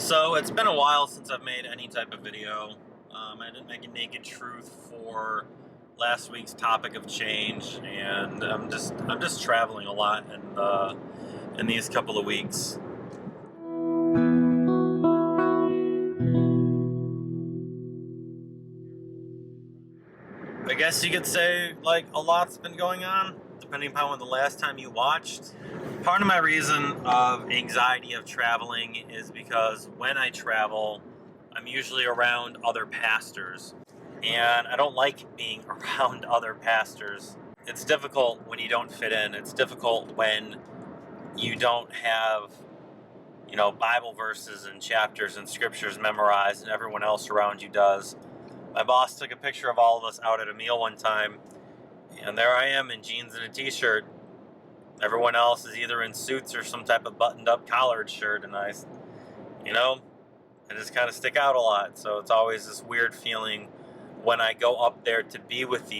So it's been a while since I've made any type of video. I didn't make a naked truth for last week's topic of change, and I'm just traveling a lot in these couple of weeks. I guess you could say like a lot's been going on, depending upon when the last time you watched. Part of my reason of anxiety of traveling is because when I travel, I'm usually around other pastors. And I don't like being around other pastors. It's difficult when you don't fit in. It's difficult when you don't have, Bible verses and chapters and scriptures memorized and everyone else around you does. My boss took a picture of all of us out at a meal one time, and there I am in jeans and a t-shirt. Everyone else is either in suits or some type of buttoned-up collared shirt, and I just kind of stick out a lot. So it's always this weird feeling when I go up there to be with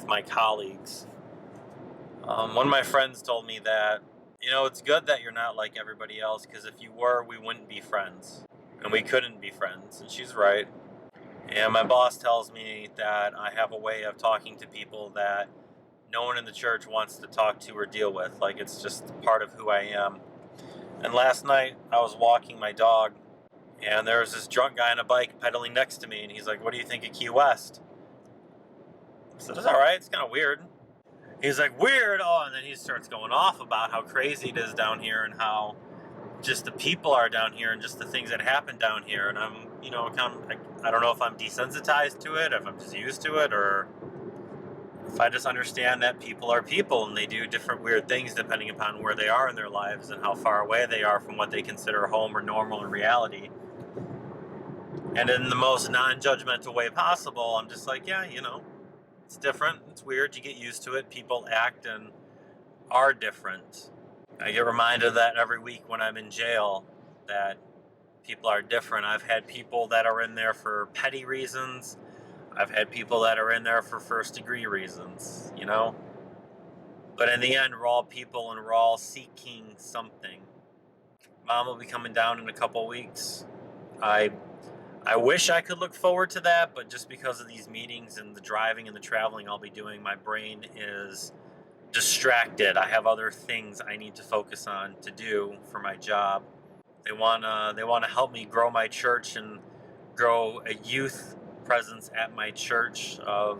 my colleagues. One of my friends told me that, it's good that you're not like everybody else, because if you were, we wouldn't be friends, and we couldn't be friends, and she's right. And my boss tells me that I have a way of talking to people that no one in the church wants to talk to or deal with. Like, it's just part of who I am. And last night, I was walking my dog, and there was this drunk guy on a bike pedaling next to me, and he's like, "What do you think of Key West?" I said, "It's all right. It's kind of weird." He's like, "Weird?" Oh, and then he starts going off about how crazy it is down here and how just the people are down here and just the things that happen down here. And I'm, I don't know if I'm desensitized to it, if I'm just used to it, or if I just understand that people are people and they do different weird things depending upon where they are in their lives and how far away they are from what they consider home or normal in reality. And in the most non-judgmental way possible, I'm just like, yeah, it's different. It's weird. You get used to it. People act and are different. I get reminded of that every week when I'm in jail, that people are different. I've had people that are in there for petty reasons. I've had people that are in there for first-degree reasons, But in the end, we're all people and we're all seeking something. Mom will be coming down in a couple weeks. I wish I could look forward to that, but just because of these meetings and the driving and the traveling I'll be doing, my brain is distracted. I have other things I need to focus on to do for my job. They wanna help me grow my church and grow a youth presence at my church. I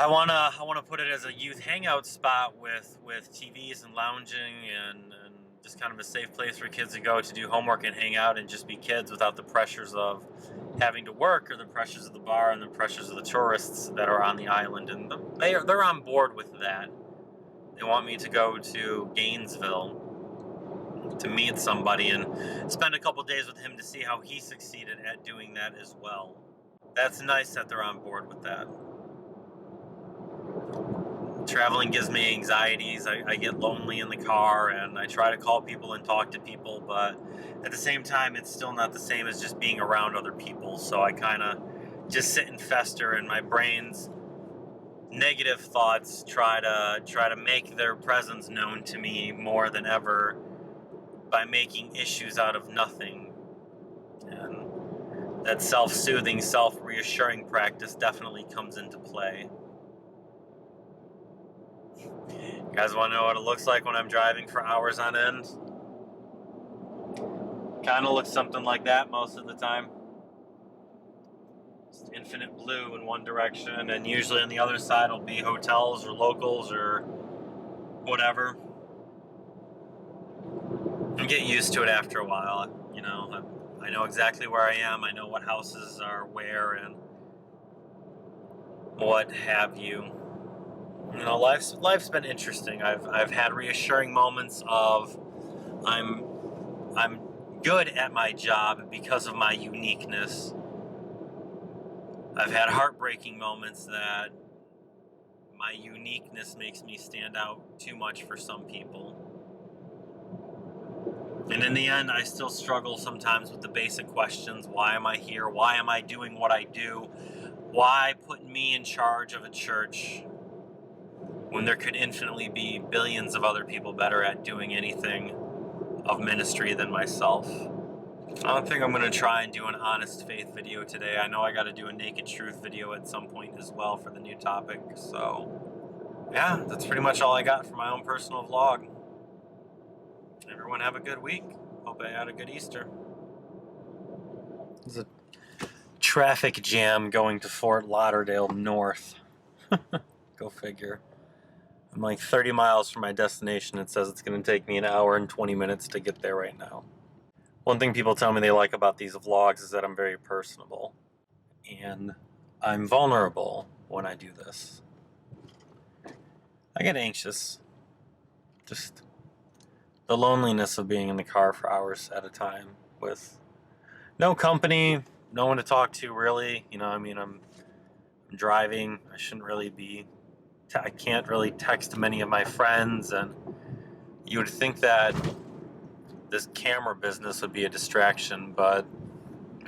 wanna put it as a youth hangout spot with TVs and lounging and just kind of a safe place for kids to go to do homework and hang out and just be kids without the pressures of having to work or the pressures of the bar and the pressures of the tourists that are on the island. And they're on board with that. They want me to go to Gainesville to meet somebody and spend a couple days with him to see how he succeeded at doing that as well. That's nice that they're on board with that. Traveling gives me anxieties. I get lonely in the car and I try to call people and talk to people, but at the same time, it's still not the same as just being around other people. So I kind of just sit and fester, and my brain's negative thoughts try to make their presence known to me more than ever by making issues out of nothing. And that self-soothing, self-reassuring practice definitely comes into play. You guys want to know what it looks like when I'm driving for hours on end? Kind of looks something like that most of the time. Just infinite blue in one direction, and usually on the other side will be hotels or locals or whatever. You get used to it after a while. I know exactly where I am. I know what houses are where and what have you. Life's been interesting. I've had reassuring moments of I'm good at my job because of my uniqueness. I've had heartbreaking moments that my uniqueness makes me stand out too much for some people. And in the end, I still struggle sometimes with the basic questions. Why am I here? Why am I doing what I do? Why put me in charge of a church when there could infinitely be billions of other people better at doing anything of ministry than myself. I don't think I'm going to try and do an honest faith video today. I know I got to do a naked truth video at some point as well for the new topic. So, yeah, that's pretty much all I got for my own personal vlog. Everyone have a good week. Hope I had a good Easter. There's a traffic jam going to Fort Lauderdale north. Go figure. I'm like 30 miles from my destination. It says it's going to take me an hour and 20 minutes to get there right now. One thing people tell me they like about these vlogs is that I'm very personable. And I'm vulnerable when I do this. I get anxious. Just the loneliness of being in the car for hours at a time with no company, no one to talk to really. You know, I mean, I'm driving. I shouldn't really be. I can't really text many of my friends, and you would think that this camera business would be a distraction, but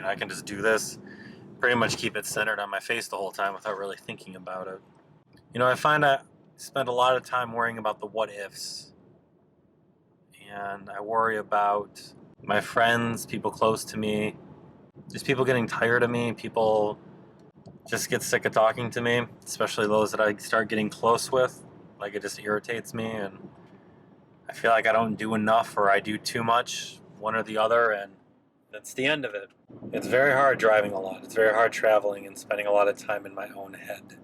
I can just do this, pretty much keep it centered on my face the whole time without really thinking about it. You know, I find I spend a lot of time worrying about the what ifs, and I worry about my friends, people close to me, just people getting tired of me, people just get sick of talking to me, especially those that I start getting close with. Like, it just irritates me, and I feel like I don't do enough or I do too much, one or the other, and that's the end of it. It's very hard driving a lot. It's very hard traveling and spending a lot of time in my own head.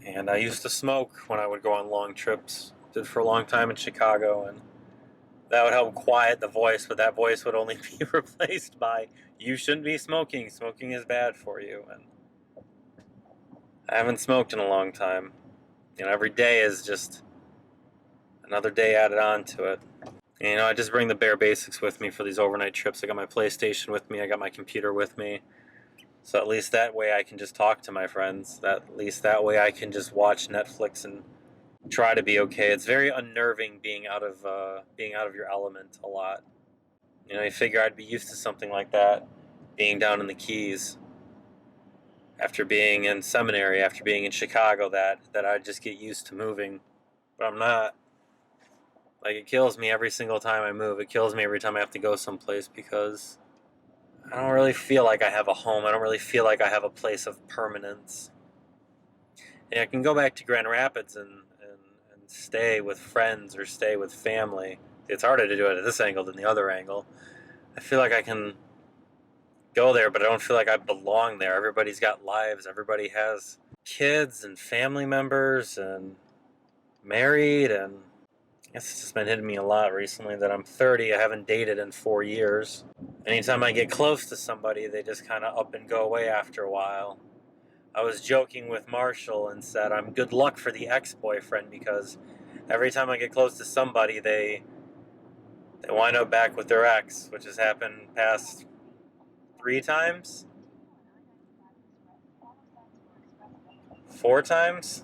And I used to smoke when I would go on long trips. Did for a long time in Chicago, and that would help quiet the voice, but that voice would only be replaced by, you shouldn't be smoking. Smoking is bad for you. And I haven't smoked in a long time. You know, every day is just another day added on to it. And, you know, I just bring the bare basics with me for these overnight trips. I got my PlayStation with me. I got my computer with me. So at least that way I can just talk to my friends. At least that way I can just watch Netflix and try to be okay. It's very unnerving being out of your element a lot. You know, you figure I'd be used to something like that, being down in the Keys, after being in seminary, after being in Chicago, that I'd just get used to moving. But I'm not. Like, it kills me every single time I move. It kills me every time I have to go someplace because I don't really feel like I have a home. I don't really feel like I have a place of permanence. And I can go back to Grand Rapids and stay with friends or stay with family. It's harder to do it at this angle than the other angle. I feel like I can go there, but I don't feel like I belong there. Everybody's got lives. Everybody has kids and family members and married, and I guess it's just been hitting me a lot recently that I'm 30. I haven't dated in 4 years. Anytime I get close to somebody, they just kind of up and go away after a while. I was joking with Marshall and said I'm good luck for the ex-boyfriend because every time I get close to somebody, they wind up back with their ex, which has happened past 3 times? 4 times?